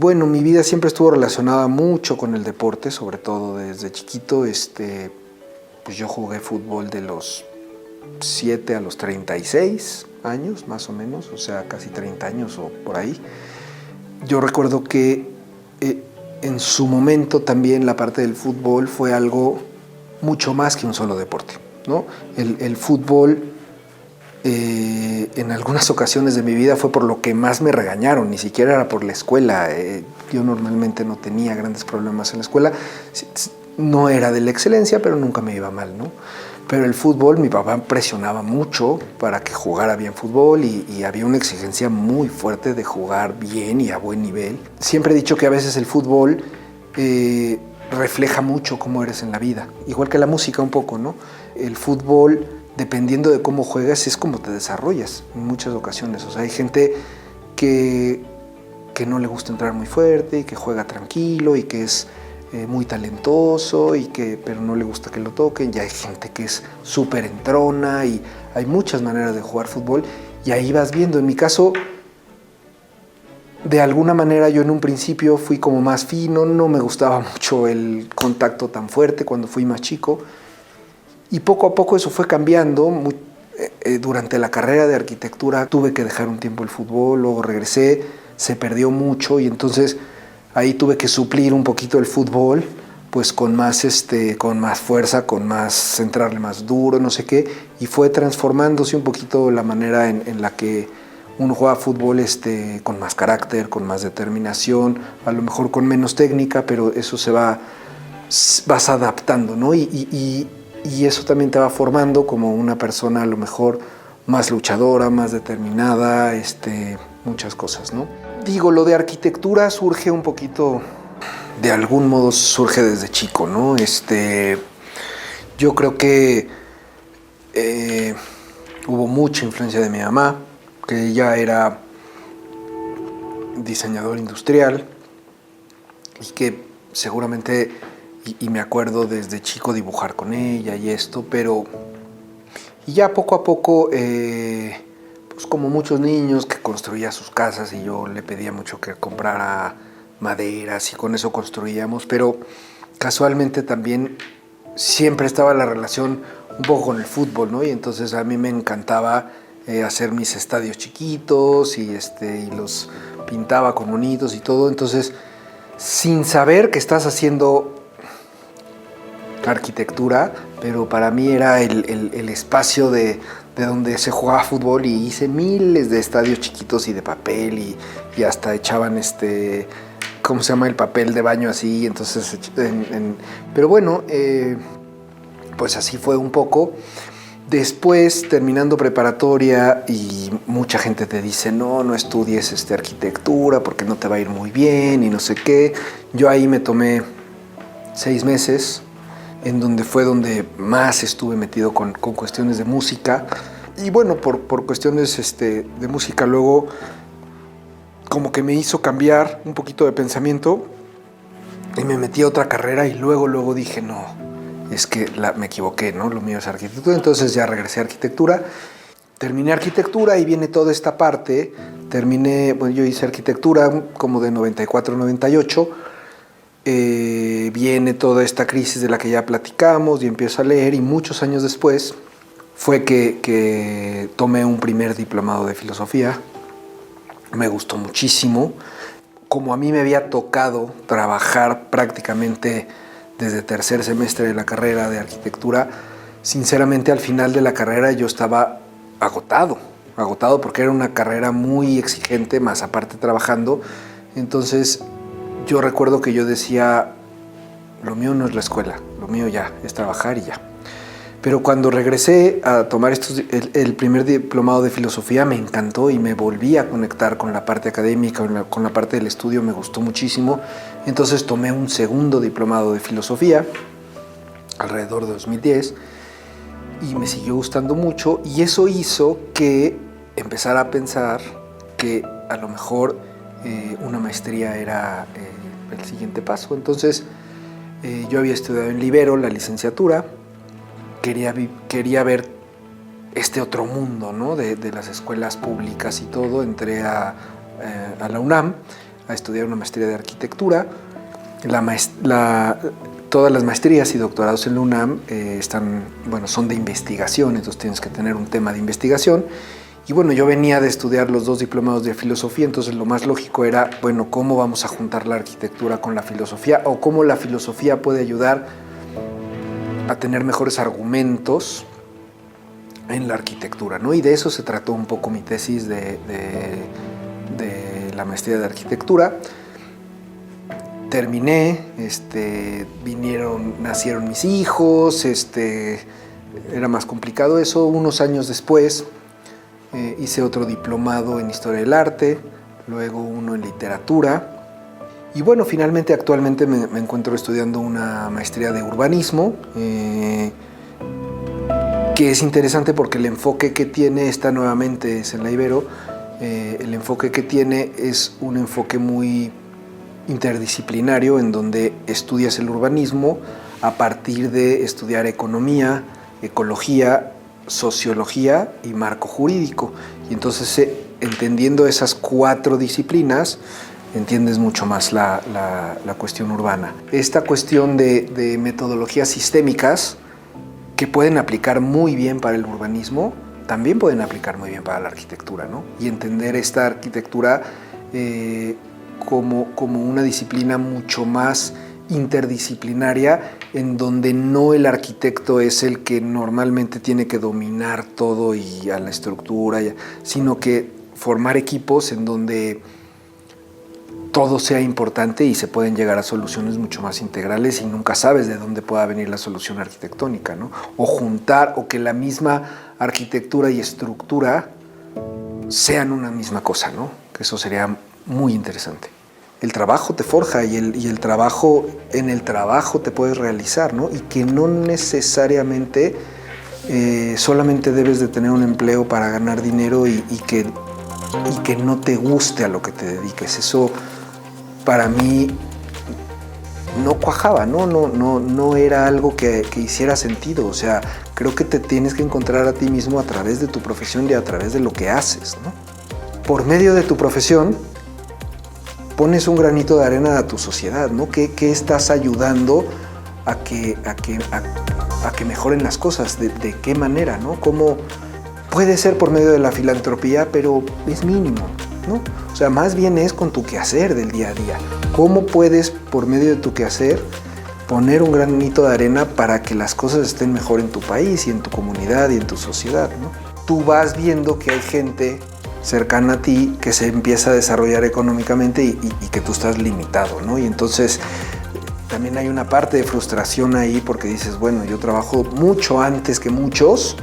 bueno, mi vida siempre estuvo relacionada mucho con el deporte, sobre todo desde chiquito. Pues yo jugué fútbol de los 7 a los 36 años, más o menos, o sea, casi 30 años o por ahí. Yo recuerdo que en su momento también la parte del fútbol fue algo mucho más que un solo deporte, ¿no? El fútbol en algunas ocasiones de mi vida fue por lo que más me regañaron, ni siquiera era por la escuela. Yo normalmente no tenía grandes problemas en la escuela, no era de la excelencia, pero nunca me iba mal, ¿no? Pero el fútbol, mi papá presionaba mucho para que jugara bien fútbol y había una exigencia muy fuerte de jugar bien y a buen nivel. Siempre he dicho que a veces el fútbol refleja mucho cómo eres en la vida, igual que la música un poco, ¿no? El fútbol, dependiendo de cómo juegas, es como te desarrollas en muchas ocasiones. O sea, hay gente que no le gusta entrar muy fuerte y que juega tranquilo y que es muy talentoso, pero no le gusta que lo toquen. Y hay gente que es súper entrona y hay muchas maneras de jugar fútbol y ahí vas viendo. En mi caso, de alguna manera yo en un principio fui como más fino, no me gustaba mucho el contacto tan fuerte cuando fui más chico y poco a poco eso fue cambiando. Durante la carrera de arquitectura tuve que dejar un tiempo el fútbol, luego regresé, se perdió mucho y entonces ahí tuve que suplir un poquito el fútbol, pues con más fuerza, con más centrarle más duro, no sé qué, y fue transformándose un poquito la manera en la que uno juega fútbol con más carácter, con más determinación, a lo mejor con menos técnica, pero eso vas adaptando, ¿no? Y eso también te va formando como una persona a lo mejor más luchadora, más determinada, muchas cosas, ¿no? Digo, lo de arquitectura surge un poquito, de algún modo surge desde chico, ¿no? Yo creo que hubo mucha influencia de mi mamá, que ella era diseñador industrial y que seguramente, y me acuerdo desde chico dibujar con ella y esto, pero y ya poco a poco, pues como muchos niños que construía sus casas y yo le pedía mucho que comprara maderas y con eso construíamos, pero casualmente también siempre estaba la relación un poco con el fútbol, ¿no? Y entonces a mí me encantaba hacer mis estadios chiquitos y los pintaba con monitos y todo. Entonces, sin saber que estás haciendo arquitectura, pero para mí era el espacio de donde se jugaba fútbol y hice miles de estadios chiquitos y de papel y hasta echaban ¿cómo se llama? El papel de baño así, entonces pero bueno, pues así fue un poco. Después, terminando preparatoria, y mucha gente te dice, no estudies arquitectura porque no te va a ir muy bien y no sé qué. Yo ahí me tomé 6 meses, en donde fue donde más estuve metido con cuestiones de música. Y bueno, por cuestiones de música luego como que me hizo cambiar un poquito de pensamiento y me metí a otra carrera y luego dije, no, es que me equivoqué, ¿no? Lo mío es arquitectura. Entonces ya regresé a arquitectura, terminé arquitectura y viene toda esta parte. Yo hice arquitectura como de 94 a 98. Viene toda esta crisis de la que ya platicamos y empiezo a leer y muchos años después fue que tomé un primer diplomado de filosofía. Me gustó muchísimo. Como a mí me había tocado trabajar prácticamente desde tercer semestre de la carrera de arquitectura, sinceramente al final de la carrera yo estaba agotado porque era una carrera muy exigente, más aparte trabajando. Entonces yo recuerdo que yo decía, lo mío no es la escuela, lo mío ya es trabajar y ya. Pero cuando regresé a tomar el primer diplomado de filosofía me encantó y me volví a conectar con la parte académica, con la parte del estudio, me gustó muchísimo. Entonces tomé un segundo diplomado de filosofía alrededor de 2010 y me siguió gustando mucho y eso hizo que empezara a pensar que a lo mejor una maestría era el siguiente paso. Entonces yo había estudiado en Libero la licenciatura. Quería ver este otro mundo, ¿no? de las escuelas públicas y todo. Entré a la UNAM a estudiar una maestría de arquitectura. Todas las maestrías y doctorados en la UNAM son de investigación, entonces tienes que tener un tema de investigación. Y bueno, yo venía de estudiar los 2 diplomados de filosofía, entonces lo más lógico era, bueno, ¿cómo vamos a juntar la arquitectura con la filosofía? O cómo la filosofía puede ayudar a tener mejores argumentos en la arquitectura, ¿no? Y de eso se trató un poco mi tesis de la maestría de arquitectura. Terminé, nacieron mis hijos, era más complicado eso. Unos años después hice otro diplomado en Historia del Arte, luego uno en Literatura. Y bueno, finalmente actualmente me encuentro estudiando una maestría de urbanismo, que es interesante porque el enfoque que tiene, esta nuevamente es en la Ibero, el enfoque que tiene es un enfoque muy interdisciplinario en donde estudias el urbanismo a partir de estudiar economía, ecología, sociología y marco jurídico. Y entonces, entendiendo esas 4 disciplinas, entiendes mucho más la cuestión urbana. Esta cuestión de metodologías sistémicas que pueden aplicar muy bien para el urbanismo, también pueden aplicar muy bien para la arquitectura, ¿no? Y entender esta arquitectura como una disciplina mucho más interdisciplinaria, en donde no el arquitecto es el que normalmente tiene que dominar todo y a la estructura, sino que formar equipos en donde todo sea importante y se pueden llegar a soluciones mucho más integrales y nunca sabes de dónde pueda venir la solución arquitectónica, ¿no? O juntar, o que la misma arquitectura y estructura sean una misma cosa, ¿no? Que eso sería muy interesante. El trabajo te forja y en el trabajo te puedes realizar, ¿no? Y que no necesariamente solamente debes de tener un empleo para ganar dinero y que no te guste a lo que te dediques. Eso para mí no cuajaba, no era algo que hiciera sentido. O sea, creo que te tienes que encontrar a ti mismo a través de tu profesión y a través de lo que haces, ¿no? Por medio de tu profesión pones un granito de arena a tu sociedad, ¿no? ¿Qué estás ayudando a que mejoren las cosas? ¿De qué manera, no? ¿Cómo puede ser por medio de la filantropía, pero es mínimo, ¿no? O sea, más bien es con tu quehacer del día a día. ¿Cómo puedes, por medio de tu quehacer, poner un granito de arena para que las cosas estén mejor en tu país y en tu comunidad y en tu sociedad, ¿no? Tú vas viendo que hay gente cercana a ti que se empieza a desarrollar económicamente y que tú estás limitado, ¿no? Y entonces también hay una parte de frustración ahí porque dices, bueno, yo trabajo mucho antes que muchos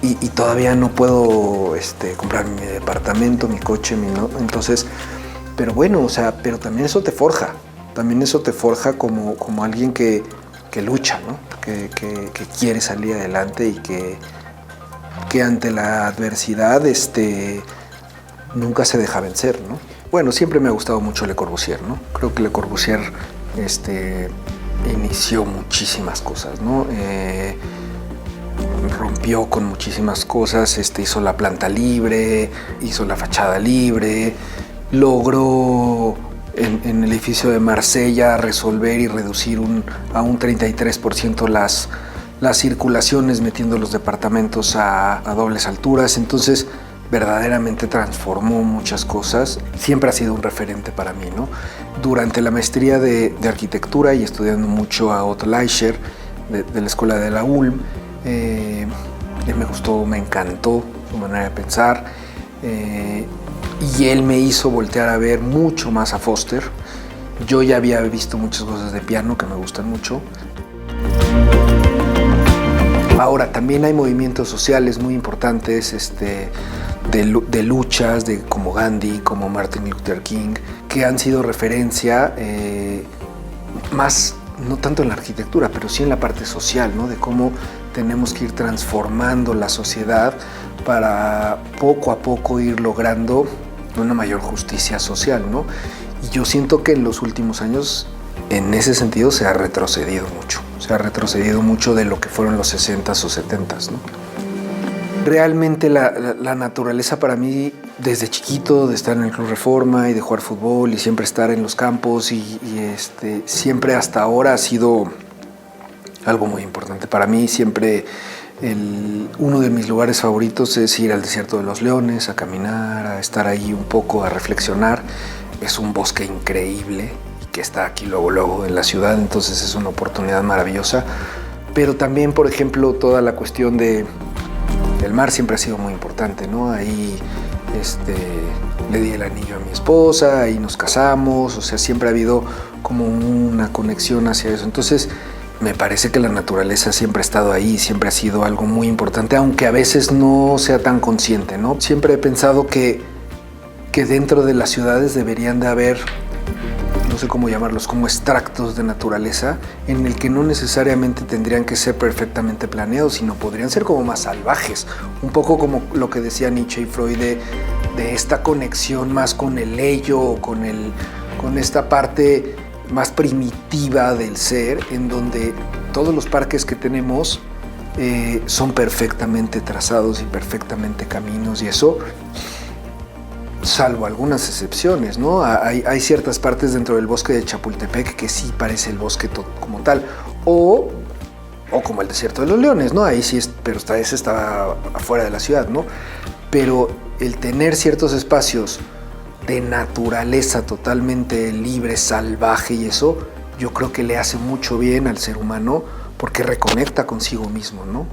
y todavía no puedo comprar mi departamento, mi coche, ¿no? Entonces, pero bueno, o sea, pero también eso te forja. También eso te forja como alguien que lucha, ¿no? Que quiere salir adelante y que ante la adversidad nunca se deja vencer, ¿no? Bueno, siempre me ha gustado mucho Le Corbusier, ¿no? Creo que Le Corbusier inició muchísimas cosas, ¿no? Rompió con muchísimas cosas, hizo la planta libre, hizo la fachada libre, logró en el edificio de Marsella resolver y reducir a un 33% las circulaciones, metiendo los departamentos a dobles alturas. Entonces verdaderamente transformó muchas cosas. Siempre ha sido un referente para mí, ¿no? Durante la maestría de arquitectura y estudiando mucho a Otto Leischer de la escuela de la ULM, me gustó, me encantó su manera de pensar, y él me hizo voltear a ver mucho más a Foster. Yo ya había visto muchas cosas de piano que me gustan mucho. Ahora, también hay movimientos sociales muy importantes de luchas como Gandhi, como Martin Luther King, que han sido referencia más, no tanto en la arquitectura, pero sí en la parte social, ¿no? De cómo tenemos que ir transformando la sociedad para poco a poco ir logrando una mayor justicia social, ¿no? Y yo siento que en los últimos años, en ese sentido, se ha retrocedido mucho. Se ha retrocedido mucho de lo que fueron los 60s o 70s, ¿no? Realmente la naturaleza para mí, desde chiquito, de estar en el Club Reforma y de jugar fútbol y siempre estar en los campos y siempre hasta ahora ha sido algo muy importante. Para mí siempre uno de mis lugares favoritos es ir al Desierto de los Leones, a caminar, a estar ahí un poco, a reflexionar. Es un bosque increíble que está aquí luego en la ciudad, entonces es una oportunidad maravillosa. Pero también, por ejemplo, toda la cuestión del mar siempre ha sido muy importante, ¿no? Ahí le di el anillo a mi esposa, ahí nos casamos, o sea, siempre ha habido como una conexión hacia eso. Entonces, me parece que la naturaleza siempre ha estado ahí, siempre ha sido algo muy importante, aunque a veces no sea tan consciente, ¿no? Siempre he pensado que dentro de las ciudades deberían de haber, no sé cómo llamarlos, como extractos de naturaleza en el que no necesariamente tendrían que ser perfectamente planeados, sino podrían ser como más salvajes, un poco como lo que decía Nietzsche y Freud de esta conexión más con el ello, con esta parte más primitiva del ser, en donde todos los parques que tenemos son perfectamente trazados y perfectamente caminos, y eso, salvo algunas excepciones, ¿no? Hay ciertas partes dentro del bosque de Chapultepec que sí parece el bosque como tal, o como el Desierto de los Leones, ¿no? Ahí sí, pero ese está afuera de la ciudad, ¿no? Pero el tener ciertos espacios de naturaleza totalmente libre, salvaje y eso, yo creo que le hace mucho bien al ser humano porque reconecta consigo mismo, ¿no?